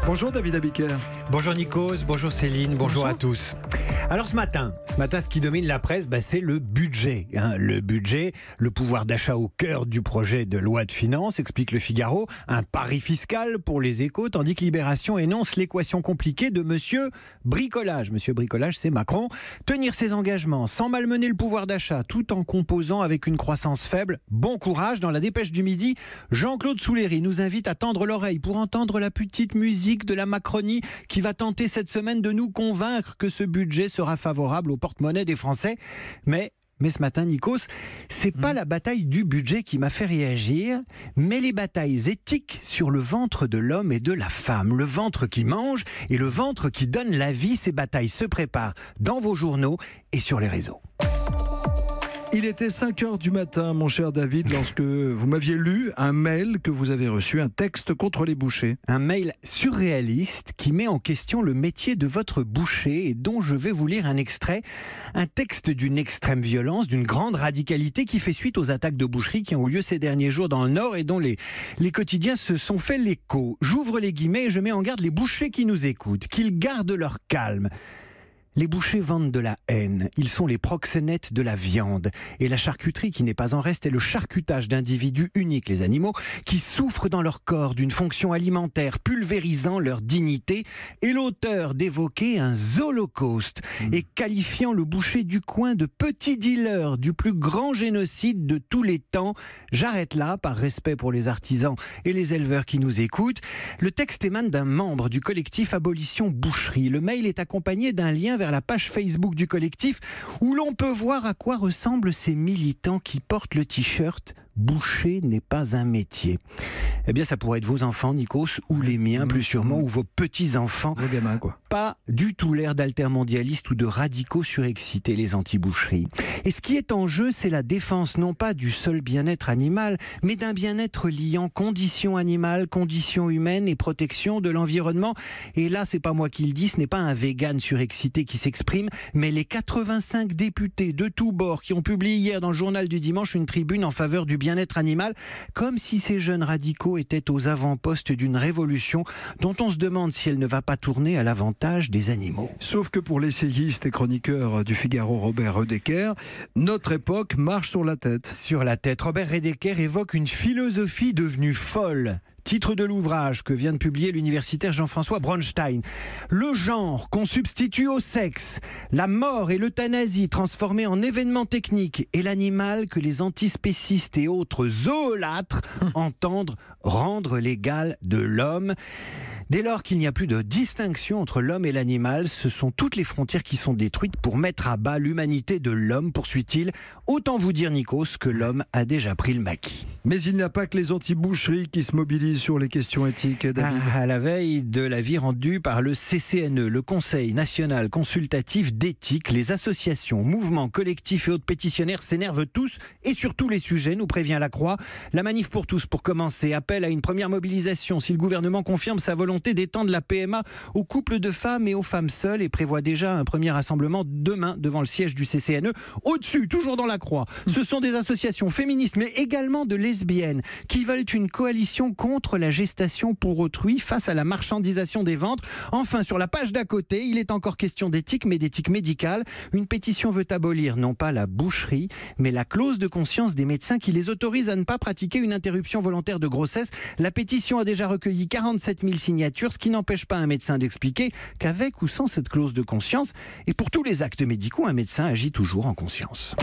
Bonjour David Abiker. Bonjour Nikos, bonjour Céline, bonjour à tous. Alors ce matin, ce qui domine la presse, c'est le budget. Le budget, le pouvoir d'achat au cœur du projet de loi de finances, explique Le Figaro. Un pari fiscal pour les Échos, tandis que Libération énonce l'équation compliquée de Monsieur Bricolage. Monsieur Bricolage, c'est Macron. Tenir ses engagements sans malmener le pouvoir d'achat, tout en composant avec une croissance faible. Bon courage. Dans la Dépêche du Midi, Jean-Claude Souléry nous invite à tendre l'oreille pour entendre la petite musique de la Macronie qui va tenter cette semaine de nous convaincre que ce budget sera favorable au porte-monnaie des Français. Mais ce matin, Nikos, c'est pas la bataille du budget qui m'a fait réagir, mais les batailles éthiques sur le ventre de l'homme et de la femme. Le ventre qui mange et le ventre qui donne la vie. Ces batailles se préparent dans vos journaux et sur les réseaux. Il était 5h du matin, mon cher David, lorsque vous m'aviez lu un mail que vous avez reçu, un texte contre les bouchers. Un mail surréaliste qui met en question le métier de votre boucher et dont je vais vous lire un extrait. Un texte d'une extrême violence, d'une grande radicalité qui fait suite aux attaques de boucherie qui ont eu lieu ces derniers jours dans le Nord et dont les quotidiens se sont fait l'écho. J'ouvre les guillemets et je mets en garde les bouchers qui nous écoutent, qu'ils gardent leur calme. Les bouchers vendent de la haine, ils sont les proxénètes de la viande. Et la charcuterie qui n'est pas en reste est le charcutage d'individus uniques, les animaux, qui souffrent dans leur corps d'une fonction alimentaire, pulvérisant leur dignité. Et l'auteur d'évoquer un holocauste et qualifiant le boucher du coin de petit dealer du plus grand génocide de tous les temps. J'arrête là, par respect pour les artisans et les éleveurs qui nous écoutent. Le texte émane d'un membre du collectif Abolition Boucherie. Le mail est accompagné d'un lien vers la page Facebook du collectif où l'on peut voir à quoi ressemblent ces militants qui portent le t-shirt « Boucher n'est pas un métier ». Eh bien, ça pourrait être vos enfants, Nikos, ou les miens, plus sûrement, ou vos petits-enfants. Vos gamins, quoi. Pas du tout l'air d'altermondialistes ou de radicaux surexcités, les anti-boucheries. Et ce qui est en jeu, c'est la défense, non pas du seul bien-être animal, mais d'un bien-être liant conditions animales, conditions humaines et protection de l'environnement. Et là, c'est pas moi qui le dis, ce n'est pas un vegan surexcité qui s'exprime, mais les 85 députés de tous bords qui ont publié hier dans le journal du dimanche une tribune en faveur du bien-être animal, comme si ces jeunes radicaux étaient aux avant-postes d'une révolution dont on se demande si elle ne va pas tourner à l'avantage des animaux. Sauf que pour l'essayiste et chroniqueur du Figaro Robert Redeker, notre époque marche sur la tête. Sur la tête, Robert Redeker évoque une philosophie devenue folle. Titre de l'ouvrage que vient de publier l'universitaire Jean-François Bronstein. Le genre qu'on substitue au sexe, la mort et l'euthanasie transformées en événements techniques et l'animal que les antispécistes et autres zoolâtres entendent rendre l'égal de l'homme. Dès lors qu'il n'y a plus de distinction entre l'homme et l'animal, ce sont toutes les frontières qui sont détruites pour mettre à bas l'humanité de l'homme, poursuit-il. Autant vous dire, Nikos, que l'homme a déjà pris le maquis. Mais il n'y a pas que les anti-boucheries qui se mobilisent sur les questions éthiques, David. À la veille de l'avis rendu par le CCNE, le Conseil national consultatif d'éthique, les associations, mouvements collectifs et autres pétitionnaires s'énervent tous et sur tous les sujets, nous prévient la Croix. La manif pour tous, pour commencer, appelle à une première mobilisation si le gouvernement confirme sa volonté d'étendre la PMA aux couples de femmes et aux femmes seules et prévoit déjà un premier rassemblement demain devant le siège du CCNE. Au-dessus, toujours dans la Croix, ce sont des associations féministes mais également de lesbiennes qui veulent une coalition contre la gestation pour autrui face à la marchandisation des ventres. Enfin, sur la page d'à côté, il est encore question d'éthique, mais d'éthique médicale. Une pétition veut abolir non pas la boucherie, mais la clause de conscience des médecins qui les autorise à ne pas pratiquer une interruption volontaire de grossesse. La pétition a déjà recueilli 47 000 signatures, ce qui n'empêche pas un médecin d'expliquer qu'avec ou sans cette clause de conscience, et pour tous les actes médicaux, un médecin agit toujours en conscience.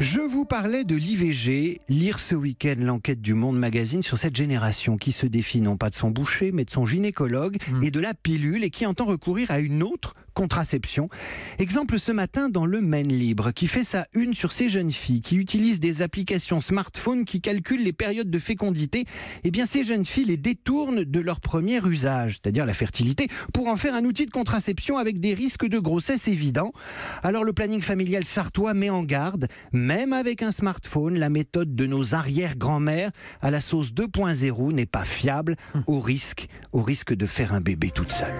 Je vous parlais de l'IVG, lire ce week-end l'enquête du Monde Magazine sur cette génération qui se défie non pas de son boucher, mais de son gynécologue et de la pilule et qui entend recourir à une autre contraception. Exemple ce matin dans le Maine Libre qui fait sa une sur ces jeunes filles qui utilisent des applications smartphone qui calculent les périodes de fécondité. Eh bien ces jeunes filles les détournent de leur premier usage, c'est-à-dire la fertilité, pour en faire un outil de contraception avec des risques de grossesse évidents. Alors le planning familial sartois met en garde, même avec un smartphone, la méthode de nos arrière-grand-mères à la sauce 2.0 n'est pas fiable au risque de faire un bébé toute seule.